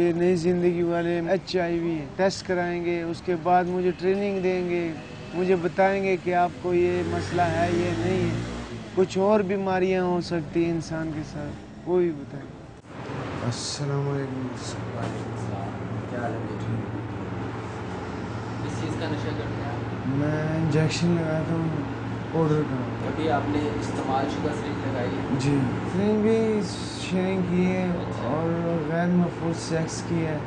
ये नई ज़िंदगी वाले HIV टेस्ट कराएंगे, उसके बाद मुझे ट्रेनिंग देंगे, मुझे बताएंगे कि आपको ये मसला है ये नहीं है, कुछ और बीमारियां हो सकती हैं इंसान के साथ, वो भी बताएंगे। अस्सलाम वालेकुम। क्या हाल है? किस चीज़ का नशा करते हैं आप? मैं इंजेक्शन लगाया था पाउडर का। कभी आपने इस्तेमाल शुदा सिरिंज लगाई है? जी, सिरिंज भी शेयरिंग की है और गैर महफूज सेक्स की है।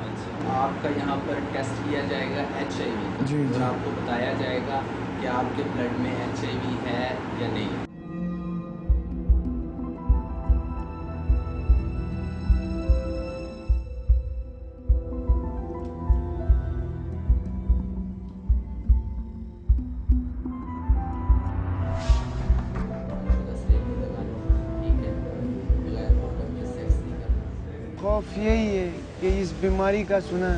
आपका यहाँ पर टेस्ट किया जाएगा HIV जी और जी। आपको बताया जाएगा कि आपके ब्लड में HIV है या नहीं। खौफ यही है कि इस बीमारी का सुना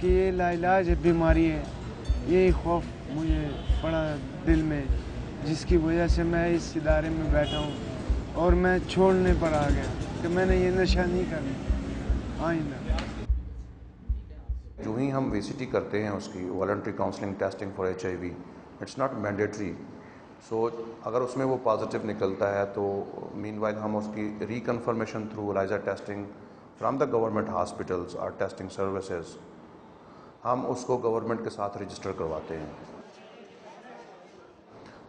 कि ये लाइलाज बीमारी है, यही खौफ मुझे पड़ा दिल में, जिसकी वजह से मैं इस इदारे में बैठा हूँ और मैं छोड़ने पर आ गया कि मैंने ये नशा नहीं करना आइंदा। जो ही हम VCT करते हैं उसकी voluntary counselling testing for HIV, it's not mandatory. So अगर उसमें वो पॉजिटिव निकलता है तो मीनवाइल हम उसकी reconfirmation through ELISA testing from the government hospitals और टेस्टिंग सर्विसेज हम उसको गवर्नमेंट के साथ रजिस्टर करवाते हैं।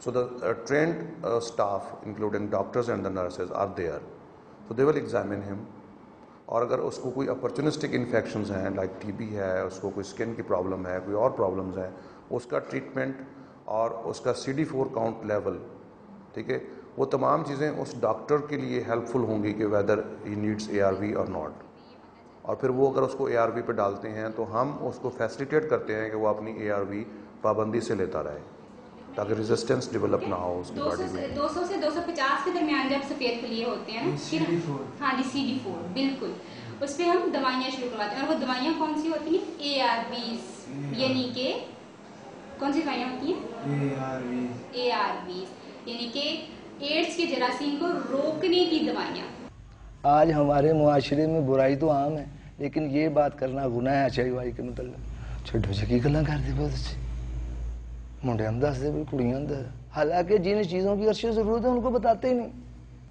So the trained staff including doctors and the nurses are there, so they will examine him. और अगर उसको कोई अपॉर्चुनिस्टिक इन्फेक्शंस हैं लाइक TB है, उसको कोई स्किन की प्रॉब्लम है, कोई और प्रॉब्लम्स हैं, उसका ट्रीटमेंट और उसका CD4 काउंट लेवल, ठीक है, वो तमाम चीज़ें उस डॉक्टर के लिए हेल्पफुल होंगी कि वेदर ही नीड्स ARV और नॉट। और फिर वो अगर उसको ARV पे डालते हैं तो हम उसको फैसिलिटेट करते हैं कि वो अपनी ARV पाबंदी से लेता रहे ताकि रेजिस्टेंस डेवलप ना हो उसकी बॉडी में। 200 से 250 के दरमियान जब सफ़ेद फुलिये होते हैं ना, CD4। हाँ जी, CD4 बिल्कुल, उस पर हम दवाइयाँ शुरू करवाते हैं। और वो दवाइयाँ कौन सी होती हैं? ARVs, यानी कि कौन सी दवाइयाँ होती हैं? ARVs यानी कि एड्स के जरासीम को रोकने की दवाइयाँ। आज हमारे मुआशरे में बुराई तो आम है, लेकिन ये बात करना गुनाह है HIV के मतलब। छोटो जी गल्लां करदे बहुत अच्छी, मुंडे हम दसदे भी कुड़ियां दस। हालांकि जिन चीज़ों की अर्शी ज़रूरत है उनको बताते ही नहीं।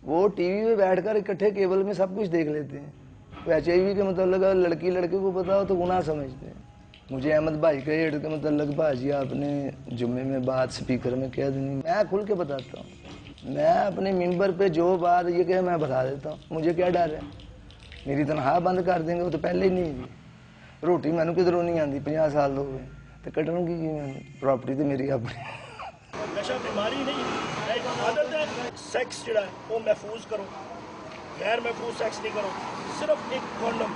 वो TV पे बैठकर इकट्ठे केबल में सब कुछ देख लेते हैं। HIV के मतलब लड़की लड़के को बताओ तो गुनाह समझते हैं। मुझे अहमद भाई के एड के मतलब भाजी आपने जुम्मे में बात स्पीकर में कह देनी, मैं खुल के बताता हूँ। मैं अपने मिंबर पे जो बात ये कहे मैं बता देता हूँ, मुझे क्या डर है? मेरी तनख्वाह बंद कर देंगे, वो तो पहले ही नहीं थी। रोटी मैनू किधरों नहीं आती, 50 साल हो गए तो कटूंगी की मैं, प्रॉपर्टी तो मेरी अपनी। नशा बीमारी नहीं है, एक आदत है। सेक्स जिहड़ा वो महफूज करो, गैर महफूज सेक्स नहीं करो। सिर्फ एक कॉन्डम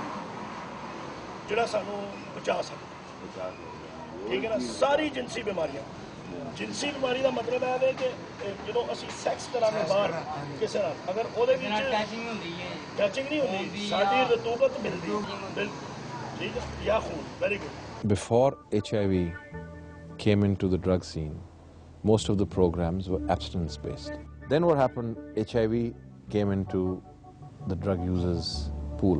जिहड़ा सानू बचा सकता, ठीक है ना। सारी जिनसी बीमारियां, जिनसी बीमारी का मतलब है कि जो असी सैक्स कराने बाहर किसी नाल अगर ਉਹਦੇ ਵਿੱਚ ਟੈਚਿੰਗ ਹੁੰਦੀ ਹੈ, ਟੈਚਿੰਗ ਨਹੀਂ ਹੁੰਦੀ, ਸਾਡੀ ਰਤੂਬਤ ਮਿਲਦੀ ਬਿਲਕੁਲ, ਠੀਕ ਹੈ, ਜਾਂ ਖੂਨ। Very good. Before HIV came into the drug scene, most of the programs were abstinence based. Then what happened? HIV came into the drug users pool,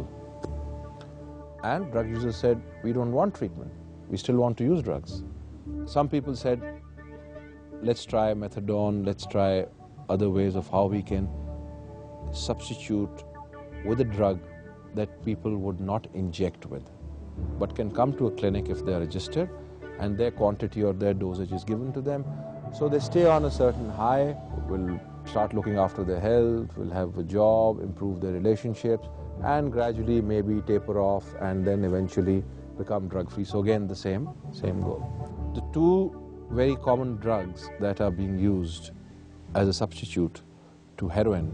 and drug users said, we don't want treatment, we still want to use drugs. Some people said, let's try methadone, let's try other ways of how we can substitute with a drug that people would not inject with, but can come to a clinic if they are registered and their quantity or their dosage is given to them. So they stay on a certain high, will start looking after their health, will have a job, improve their relationships, and gradually maybe taper off and then eventually become drug-free. So again, the same goal. The two very common drugs that are being used as a substitute to heroin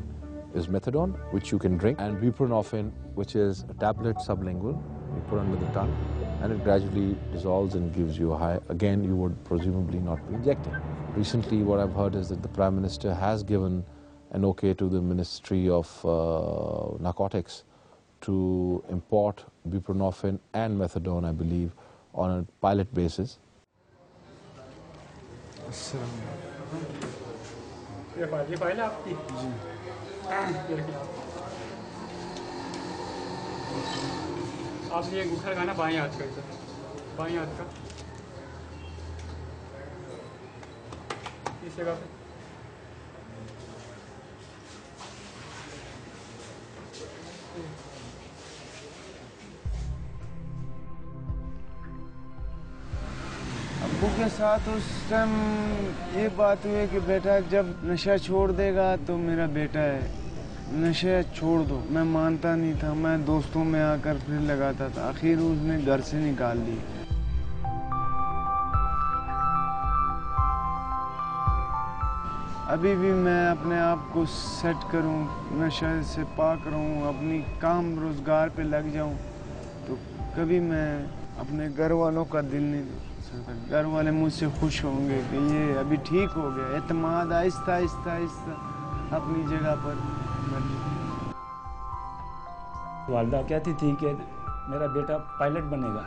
is methadone, which you can drink, and buprenorphine, which is a tablet sublingual, you put under the tongue, and it gradually dissolves and gives you a high. Again, you would presumably not be injecting. Recently, what I've heard is that the Prime Minister has given an okay to the Ministry of Narcotics to import buprenorphine and methadone, I believe, on a pilot basis. ये बाजी file है आपकी? जी। आपने ये अंगूठा लगाना बाएं हाथ का, इधर बाएं हाथ का इस जगह पे। अब्बू के साथ उस टाइम ये बात हुई कि बेटा जब नशा छोड़ देगा तो मेरा बेटा है, नशा छोड़ दो। मैं मानता नहीं था, मैं दोस्तों में आकर फिर लगाता था। आखिर उसने घर से निकाल दी। अभी भी मैं अपने आप को सेट करूं, नशे से पाक रहूं, अपनी काम रोजगार पे लग जाऊं, तो कभी मैं अपने घर वालों का दिल नहीं दे सकता। घर वाले मुझसे खुश होंगे कि ये अभी ठीक हो गया। एतमाद आहिस्ता आहिस्ता आहिस्ता अपनी जगह पर बन गया। वालदा कहती थी कि मेरा बेटा पायलट बनेगा,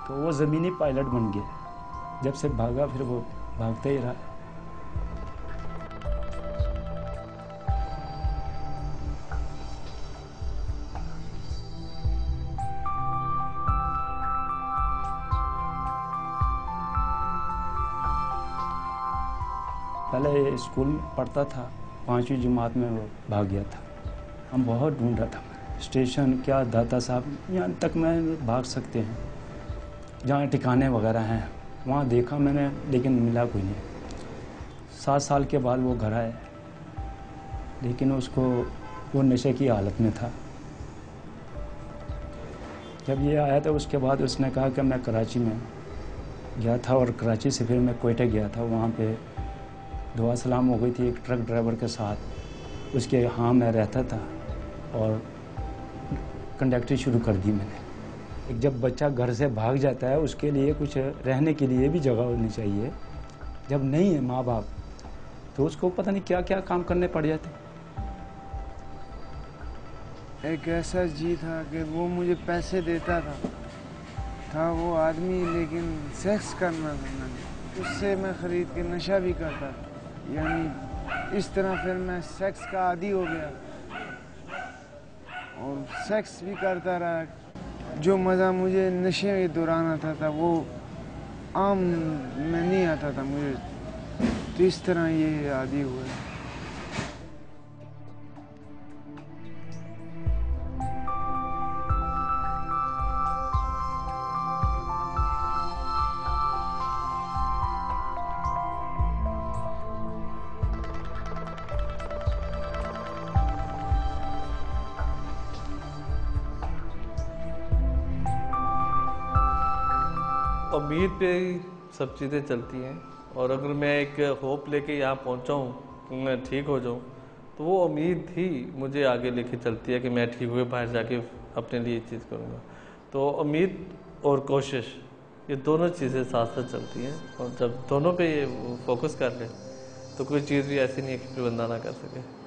तो वो ज़मीनी पायलट बन गया। जब से भागा फिर वो भागता ही रहा। पहले स्कूल पढ़ता था, 5वीं जमात में वो भाग गया था। हम बहुत ढूंढा था, स्टेशन क्या दाता साहब, यहाँ तक मैं भाग सकते हैं, जहाँ ठिकाने वगैरह हैं वहाँ देखा मैंने, लेकिन मिला कोई नहीं। 7 साल के बाद वो घर आया, लेकिन उसको वो नशे की हालत में था। जब ये आया था उसके बाद उसने कहा कि मैं कराची में गया था और कराची से फिर मैं कोयटे गया था। वहाँ पे दुआ सलाम हो गई थी एक ट्रक ड्राइवर के साथ, उसके यहाँ मैं रहता था और कंडक्टरी शुरू कर दी मैंने। एक जब बच्चा घर से भाग जाता है उसके लिए कुछ रहने के लिए भी जगह होनी चाहिए। जब नहीं है माँ बाप तो उसको पता नहीं क्या क्या काम करने पड़ जाते। एक ऐसा जी था कि वो मुझे पैसे देता था वो आदमी, लेकिन सेक्स करना था मैंने, उससे मैं ख़रीद के नशा भी करता था। यानी इस तरह फिर मैं सेक्स का आदी हो गया और सेक्स भी करता रहा। जो मज़ा मुझे नशे के दौरान आता था वो आम में नहीं आता था मुझे, तो इस तरह ये आदी हुआ। उम्मीद पे ही सब चीज़ें चलती हैं, और अगर मैं एक होप लेके यहाँ पहुँचा हूँ कि मैं ठीक हो जाऊँ, तो वो उम्मीद ही मुझे आगे लेके चलती है कि मैं ठीक हुए बाहर जाके अपने लिए चीज़ करूँगा। तो उम्मीद और कोशिश ये दोनों चीज़ें साथ साथ चलती हैं, और जब दोनों पे ये फोकस कर ले तो कोई चीज़ भी ऐसी नहीं है कि कोई बंदा ना कर सके।